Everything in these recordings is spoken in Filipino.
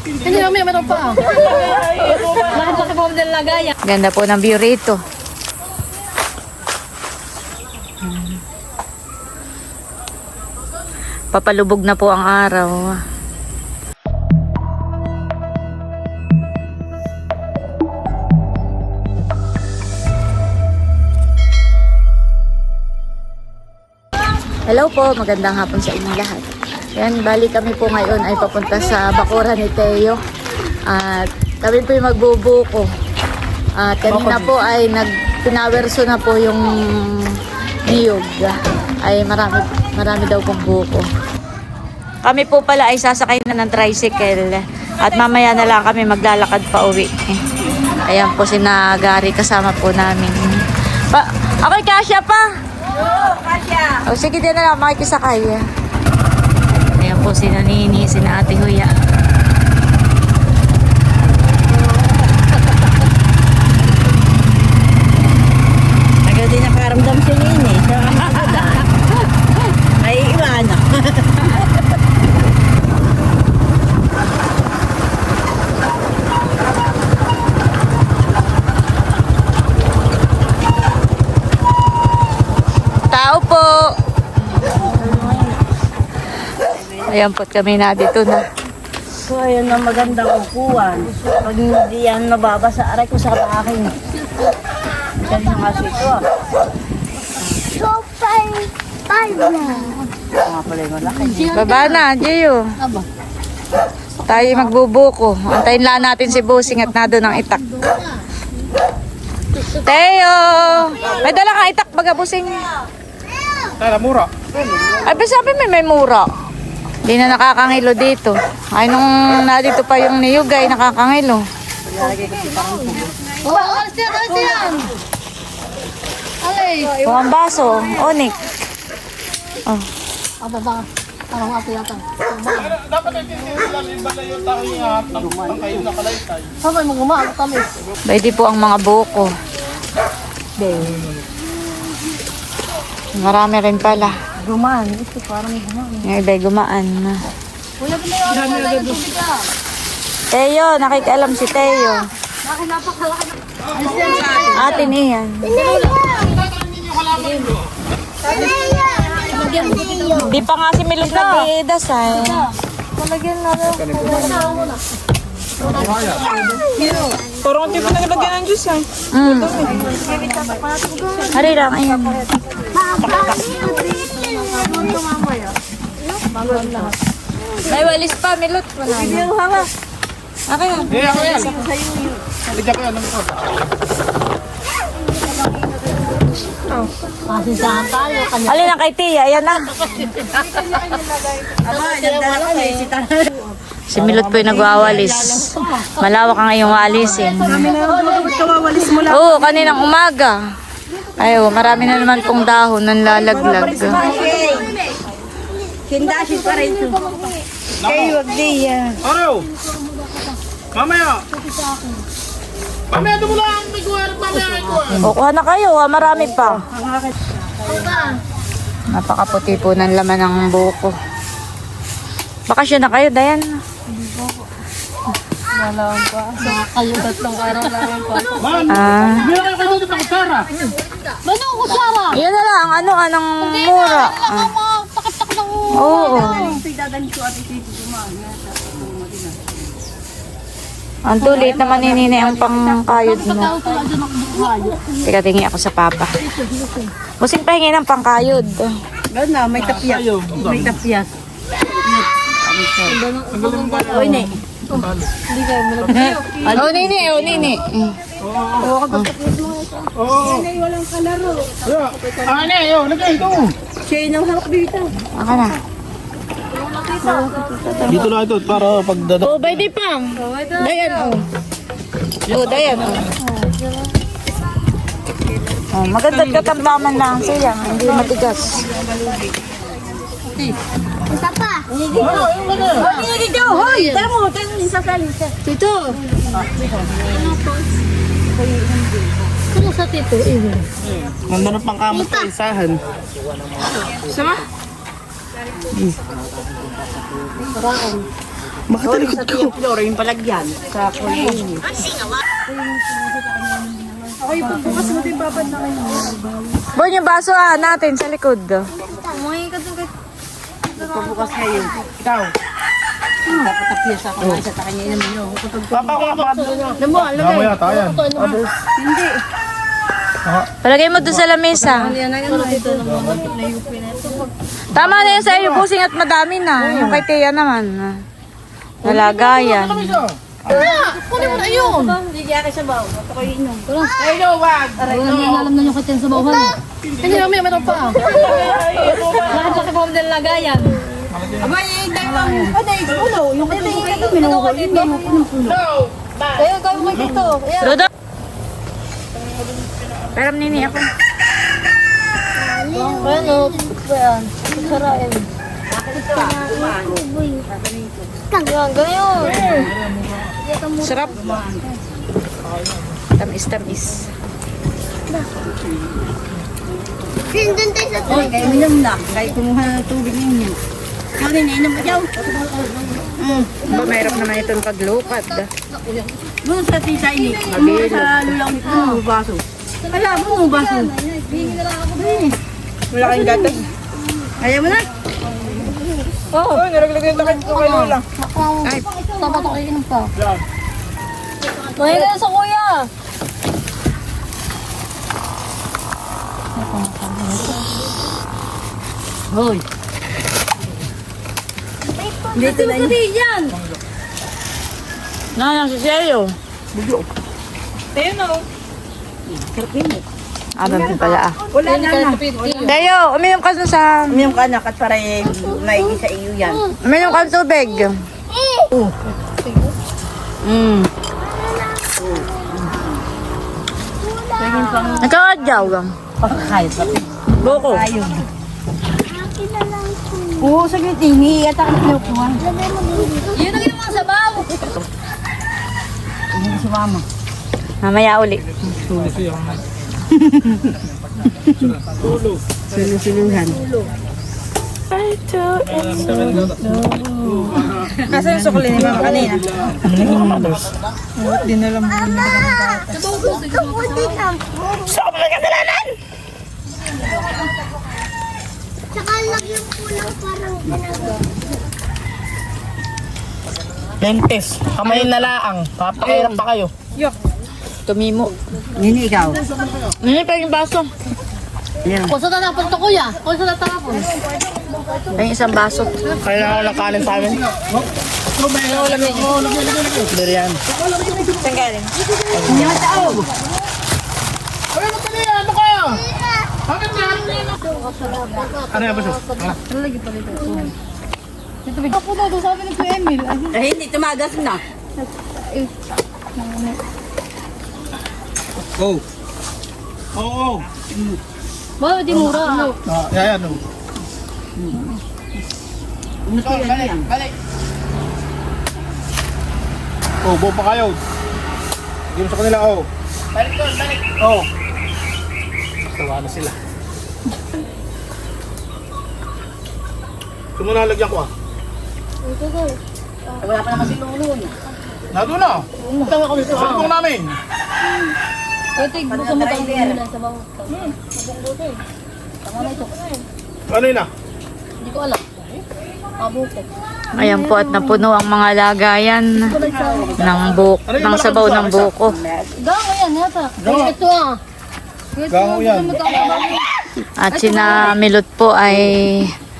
Hindi namin meron pa. Laki-laki po ng lagayan. Ganda po ng view rito. Papalubog na po ang araw. Hello po, magandang hapon sa inyong lahat. Yan, bali kami po ngayon ay papunta sa bakuran ni Teo. At kami po yung magbubuko. At kanina po ay pinawerso na po yung niyog. Ay marami daw pong buko. Kami po pala ay sasakay na ng tricycle. At mamaya na lang kami maglalakad pa uwi. Ayan po si Nagari kasama po namin. Ako'y kasya pa! Oo, kasya. O sige din na lang makikisakay. Ayan po si Nanini, si Ate Huya. Agad din nakaramdam si Nini. Ay, iwan. Tao po! Ayan po kami na dito na. So, ayun ang magandang upuan. Pag hindi yan mababasa, aray ko sa akin. Dali na kasi ito ah. So, five na. Mga pala yung malaki. Baba na, Gio. Tayo magbubuko. Antayin lang natin si Busing at nado ng itak. Teo! May dala kang itak baga, Busing. Tara, mura. Ay, sabi may mura. Di na nakakangilo dito. Ay, nung nandito pa yung niyog ay nakakangilo. Oh, alas yan. Alay. Kung ang baso, onik. Oh. Aba ba? Parang ato yata. Dapat ay tinilalim ba na yung tao yung ang kayo nakalaitay? Sabay mo gumaan kami. Pwede po ang mga buko. Marami rin pala. Guman. Ito parang guman. Yung iba'y gumaan na. Kuya, pinayos ko na Teo, nakikialam si Teo. Napakalaki. Atin iyan. Di pa nga si Milot na dasay. Palagyan na rin. Parang hindi pa naglagyan ng juice yan. Hari lang, ayan. May walis pa, Milot. Wala na. Okay yan. Eh, ako yan. Ligyan ko yan. Ano ko? Pasisahan tayo. Kanya. Alin ang kay Tia, ayan na. Aba, nagdala kami. Si Milot po yung nagwawalis. Malawak ang iyong walisin. Kawawalis mo lang. Oo, kaninang umaga. Ayo, marami na naman pong dahon ng lalaglag. Kindasin pa rin ito. Kayo, wag diya. Araw! Mamaya! Mamaya ito mo lang! May kuha! Mamaya may kuha! O, kuha na kayo, ha? Marami pa. Napakaputi po ng laman ng buko. Bakasyon na kayo, Dayan. Kayo tatlong araw lang po. Man! Hindi na kayo kayo dito ng kutsara! Ano ko Sara? Yan na lang, anong mura. Takip-takip ng Oo. Ang tulit naman ni Nini ang pangkayod mo. Teka, tingin ako sa papa. Musing pahingi ng pangkayod. Gano'n na, may tapyas. May tapyas. Oy, ne. Oh, Nini, oh, Nini. Oo! Ah, ano yun? Lagay ito! Siya yung hawak dito. Aka na. Dito na ito para pagdadap. Oh, by di pang. Dayan, oh. Oh, Dayan, oh. Oh, maganda katamtaman lang siya. Hindi matigas. Isa pa. Ikaw, hoy! Tara mo, tayo yung sasali. Tito. Kung sa tito, Nanda na pang kamot sa isahan. Doon sa tiyong floor, yung palagyan. Sa kulay. Bon, yung baso natin sa likod. Pagbukas kayo. Ikaw. Dapat tapiyas ako na isa kanya inamin nyo. Papa ko nga. Lamo yata yan. Hindi. Palagay mo doon sa lamesa. Tama na yun sa iyo, busing at madami na. Yung kay Tia naman. Nalagayan. Kunin mo na yun. Hindi kaya kayo sa baw. Ito kayo inom. Hello, wag. Hindi alam na yung kitten sa bawhan. Hindi namin, meron pa. Lahat-laki pa ng lagayan. Abay, dalawang. Aday, ulo. Yung kaya kayo minuho. No. Ayun, kayo mo dito. Dodo! Peram nini ako. Ano? Ayan. Sarain. Ganyan. Sarap. Tamis-tamis. Oy, kayo minum na. Kayo kumuha ng tubig ninyo. Kami na inom ka dyan. Ba, mahirap naman itong paglupad. Doon sa tita ini. Doon sa lulang ito. Baso. Wala mo baso. Wala kayong gatas. Kaya mo na? Oo, nilaglag yung takit ko kay Lola. Ay, tama ito kayo pa. Mahirap sa kuya. Hoy. Dito na yun. Yan. Nanang si Seyo. Abang din pala Wala na na. Seyo, uminom ka dun sa... Uminom ka na kat para maigi sa iyo yan. Uminom ka ng tubig. Nagkakadyaw lang. Pakakahit sa Boko. ayun. Oo, saglit ini. At ang pinupuha. Yun ang mga sabaw. Hindi si mama. Mamaya uli. Sulu-suluhan. Kasi yung sukli ni mama kanina. Tsaka lagyan po ng parang ginagawa. Lentes. Kamayin na laang. Papakirap pa kayo. Tumimo. Nini, ikaw. Nini pa yung baso. Kung saan natapon to kuya? Kung saan natapon? Ay, isang baso. Kailangan ng kanin sa amin. Durian. Saan galing? Hindi mo tao. Ay, ano ka niya? Ano ka? Bakit niya? Ano yan, baso? Ako daw, sabi ni Kuya Emil. Eh, hindi. Tumagas na. Go. Oo. Wow, di mura. Yan, ano. Balik, balik. Oh, buo pa kayo. Hindi mo sa kanila, oh. Balik doon, balik. Oh. Tawa na sila. Ito muna lagyan ko, ah. Wala pa naman si Lolo. Nado na. Tama kami sa salubong namin. Ito, gusto mo tayo nila sa bawah. Tama na ito. Ano yun, ah? Hindi ko alam. Pabuko. Ayan po at napuno ang mga lagayan ng sabaw ng buko. Gawa yan, yata. Ito ah. Gaho yan. At sinamilot po ay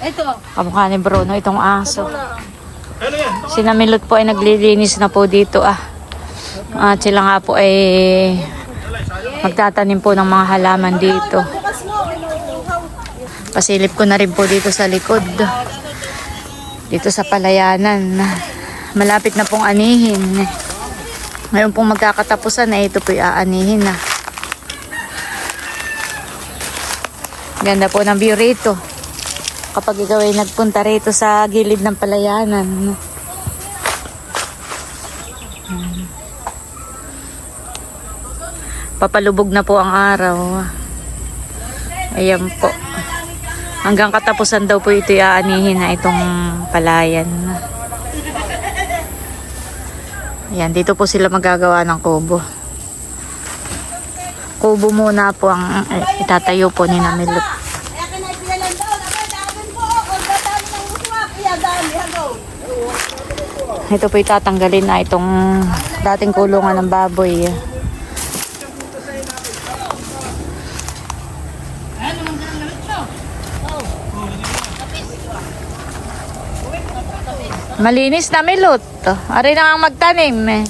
Ito. kamukha ni Bruno itong aso. Ano yan? Sinamilot po ay naglilinis na po dito At sila nga po ay magtatanim po ng mga halaman dito. Pasilip ko na rin po dito sa likod. Dito sa palayanan. Malapit na pong anihin. Ngayon pong magkakatapusan na ito po aanihin na. Ganda po ng view rito. Kapag ikaw ay nagpunta rito sa gilid ng palayanan. Papalubog na po ang araw. Ayan po. Hanggang katapusan daw po ito iaanihin na itong palayan. Ayan, dito po sila magagawa ng kubo. Kubo muna po ang itatayo po ni Namilot. Ito po itatanggalin na itong dating kulungan ng baboy. Malinis na Milot. Ari na ang magtanim eh.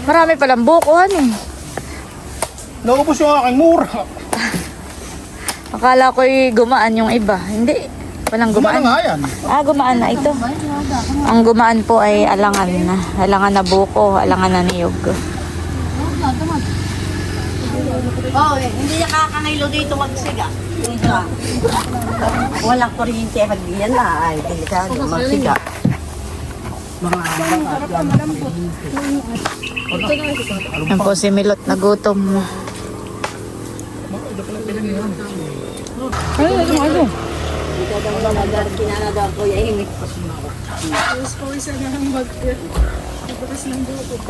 Marami palang bukuhan eh. Naubos yung aking mura. Akala ko'y gumaan yung iba. Hindi. Walang Gumana gumaan. nga yan. Gumaan na ito. Ang gumaan po ay alangan na. Alangan na buko, alangan na niyog. Oh, hindi niya kakangaylo dito magsiga. Dito. Walang kuryente pag diyan na ay delikado magsiga. Yan po si Milot nagutom. Kinanagaw ko yung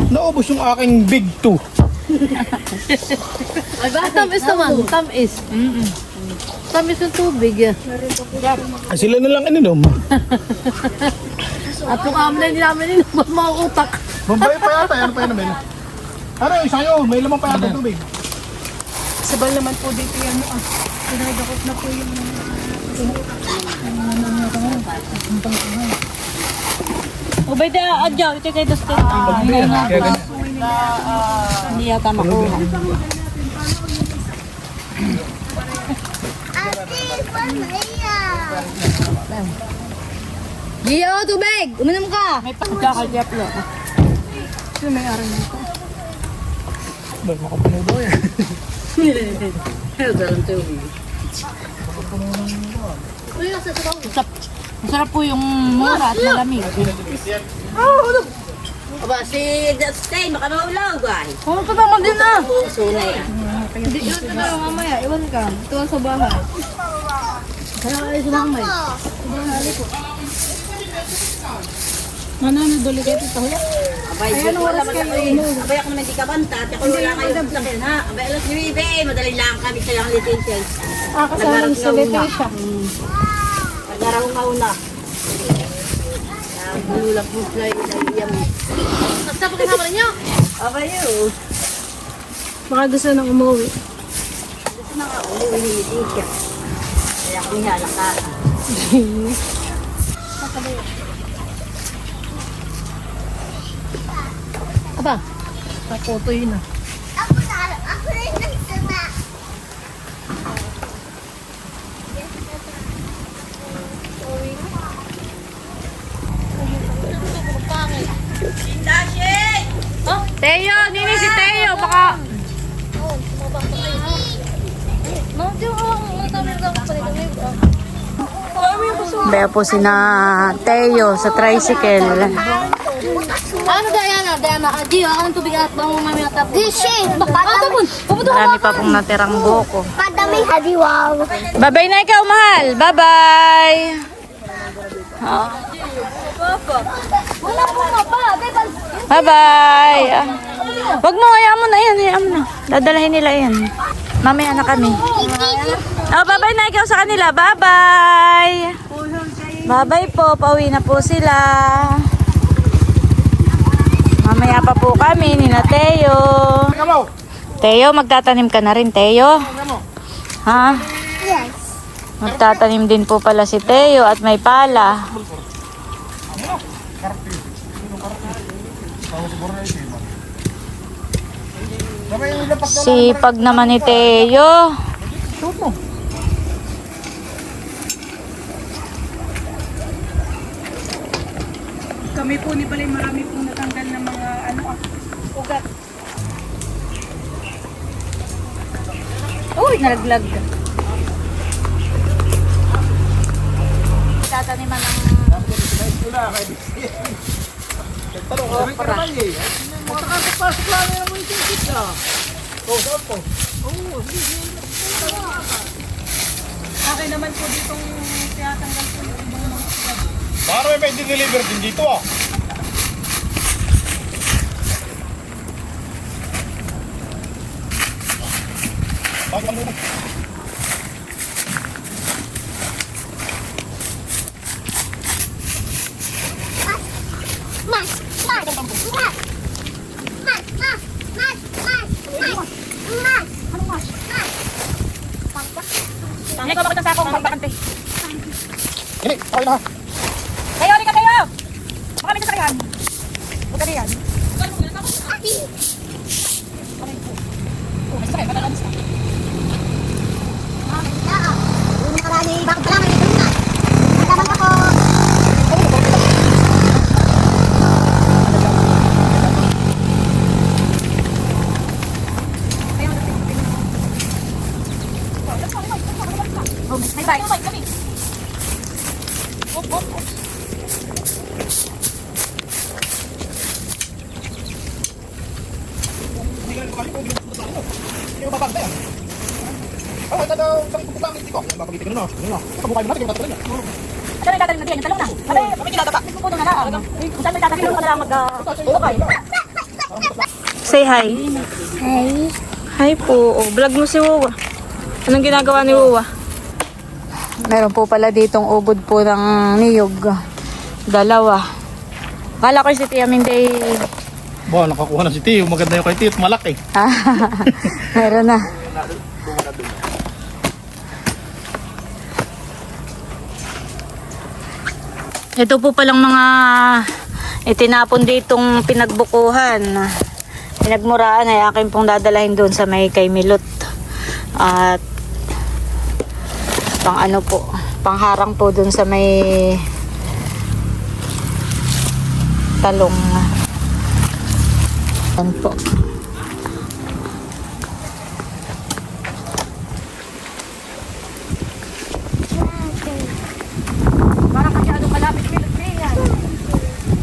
Naubos yung aking big 2. Ay, ba? Tamis naman. Tamis. Tamis yung tubig. Ay, sila na lang ininom. At yung amlay nila namin yun, mga utak. Bombay pa yata, ano pa yan namin? Ano yung sa'yo? May lamang pa yata tubig. Sabal naman po dito yan. Pinagdakot na po yung... Ubay da adyaw ito kay Dustin. Hindi yata makuha. Gio, tubig! Uminom ka! May pagkakalyap lo. Sino may aral nito? Dahil makapuno daw yan. Masarap po yung mura at malamig. Aba, si Dustin, baka maulaw, guys. Oh, ito naman din na! Sunay. Hindi, iwan ka na mamaya. Iwan ka. Ito sa bahay. Kaya kayo sila kamay. Nananaduli kayo ito. Abay, ano oras kayo? Abay, ako naman di ka banta. At ako wala kayo lakin, ha? Abay, alas 9, madali lang kami sa yung litigation. Kasama sa siya. Nagaraw nga una. Bululak mo sila yung nagiyam. Basta pa kasama ninyo. Abay, yun. Baka gusto nang umuwi. Gusto na nga, uli litigation. Kaya kami halaka. Aba, nakotoy na. Teo, nini si Teo, baka... Baya po sina Teo sa tricycle. Ano Diana? Diana, Gio, anong tubig at bang mami at tap? Dishi! Tapon! Marami pa pong natirang buko. Padami hadiwaw. Bye-bye na ikaw, mahal. Bye-bye. Wala mo nga pa. Bye-bye. Wag mo, hayaan mo na yan. Hayaan mo na. Dadalahin nila yan. Mamaya na kami. Bye-bye na ikaw sa kanila. Bye-bye. Bye-bye po. Pauwi na po sila. Mamaya pa po kami ni na Teo. Teo, magtatanim ka na rin, Teo. Ha? Yes. Magtatanim din po pala si Teo at may pala. Sipag naman ni Teo. Kami po ni Balay, marami pong natanggal ng mga ugat. Uy, nalaglag. Tataniman ng... Akin naman po ditong tinatanggal po yung ibang mga sugat. Baka may deliver din dito ah. Bakit ano? Hindi ko makita sa akong pagbakante. Ini, okay na. Kayo, rin ka kayo! Baka may sasakyan. Huwag ka riyan. May sasakyan, matalamis ka. Bye bye. Kami. Hindi mo babagda yan. Oh, ito daw, isang pagpapangit dito. Ang mapagitikin na. Ano na? Kapabukay mo natin, yung tatagalin na. Saan may tatalim na diyan? Yung talong na. Abay, kami kinatata. Pupuno na lang. Kung saan may tatalim ka na lang mag-ukay. Say hi. Hi. Hi po. Oh, vlog mo si Wuwa. Anong ginagawa ni Wuwa? Meron po pala ditong ubod po ng niyog. Dalawa. Akala ko si Tia Minday. Ba, nakakuha na si Tio. Maganda yung kay Tio at malaki. Meron na. Ito po palang mga itinapon ditong pinagbukuhan. Pinagmuraan ay akin pong dadalahin doon sa may kay Milot. At pang ano po, pangharang po doon sa may talong. Yan po. Parang kasi ano kalapit Milot yan.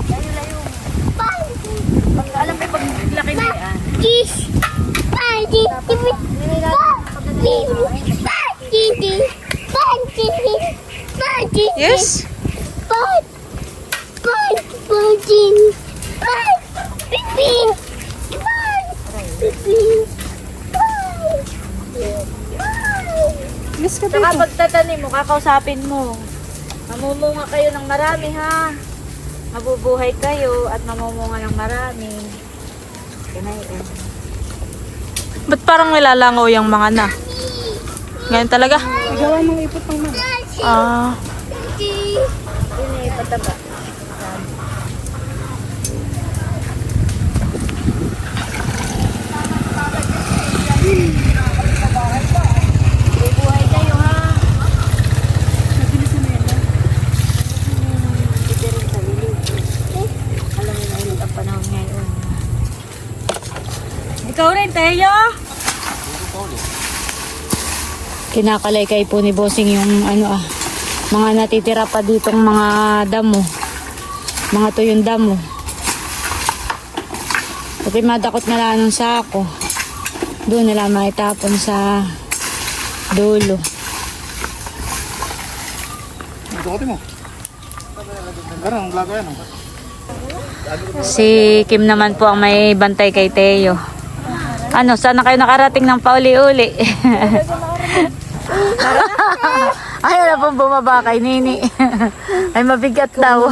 Layo-layo. Pag alam ko pag laki na yan. Yes? Saka pagtatanim mo, kakausapin mo. Mamumunga kayo ng marami ha. Mabubuhay kayo at mamumunga ng marami. Kinain. Ba't parang nilalangaw yung mga na? Ngayon talaga? Gawa ng ipot ng mga. Ah, Yun eh, pataba. Mabubuhay kayo ha. Hindi rin sa lilig. Alam mo na ulit ang panahon ngayon. Ikaw rin, Teo? kinakalaykay po ni Bossing yung ano mga natitira pa ditong mga damo. Mga tuyong damo. Pati madakot na lang ng sako. Doon nila maitapon sa dulo. Ito mo. Garang lago yan. Si Kim naman po ang may bantay kay Teo. Ano, sana kayo nakarating ng pauli-uli? Ayaw na pong bumaba kay Nini. Ay, mabigat daw.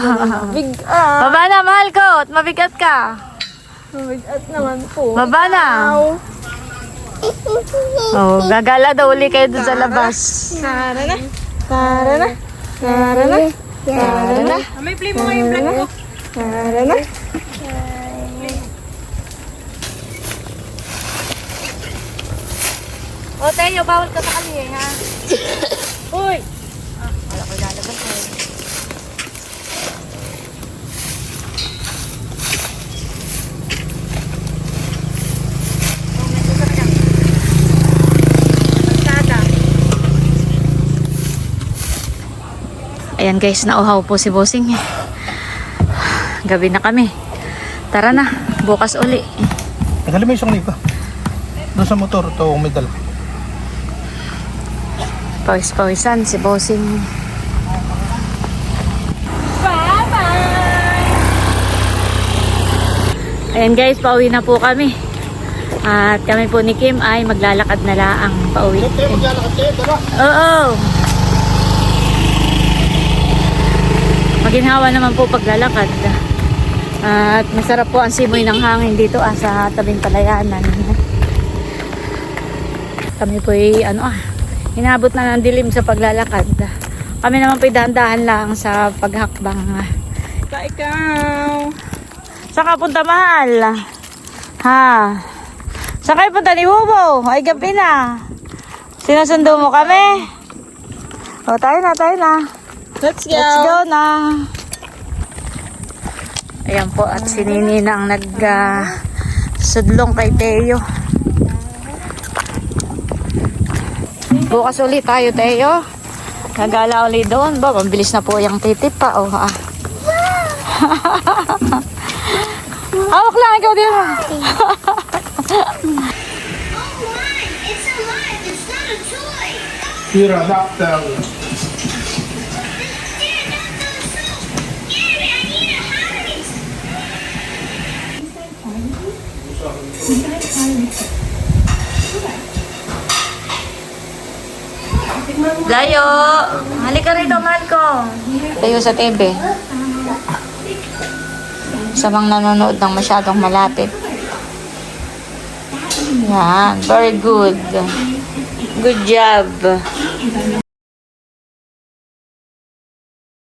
Baba na, mahal ko. At mabigat ka. Mabigat naman po. Baba na. Oh, gagala daw uli kayo dun sa labas. Tara na. Tara na. Tara na. Tara na. May play mo nga yung vlog ko. Tara na. O, Teo, bawal ka sa kali ha? Uy! Wala ko lalabas eh. Ayan guys, nauhaw po si Bossing. Gabi na kami. Tara na, bukas uli. Ang halim mo yung isang nipa. Doon sa motor, ito may dala. Pawis-pawisan si Bossing. Ayan guys, pauwi na po kami. At kami po ni Kim ay maglalakad na laang pauwi. Tayo maglalakad kayo, dala. Oo. Maginhawa naman po paglalakad. At masarap po ang simoy ng hangin dito sa tabing palayanan. Kami po ay inabot na ng dilim sa paglalakad. Kami naman po dahan-dahan lang sa paghakbang. Ikaw. Saan ka punta, mahal? Ha? Saan kayo punta ni Bobo? Ay, gabi na. Sinusundo mo kami? O, tayo na. Let's go. Let's go na. Ayan po, at si Nini na ang sudlong kay Teo. Bukas ulit tayo, Teo. Nagala ulit doon. Ba, mabilis na po yung titip pa. Oh, Hawak lang, ikaw din. You're a doctor. Layo! Halika rito, mahal ko. Tayo sa TV. Sa mga nanonood ng masyadong malapit. Yan. Very good. Good job.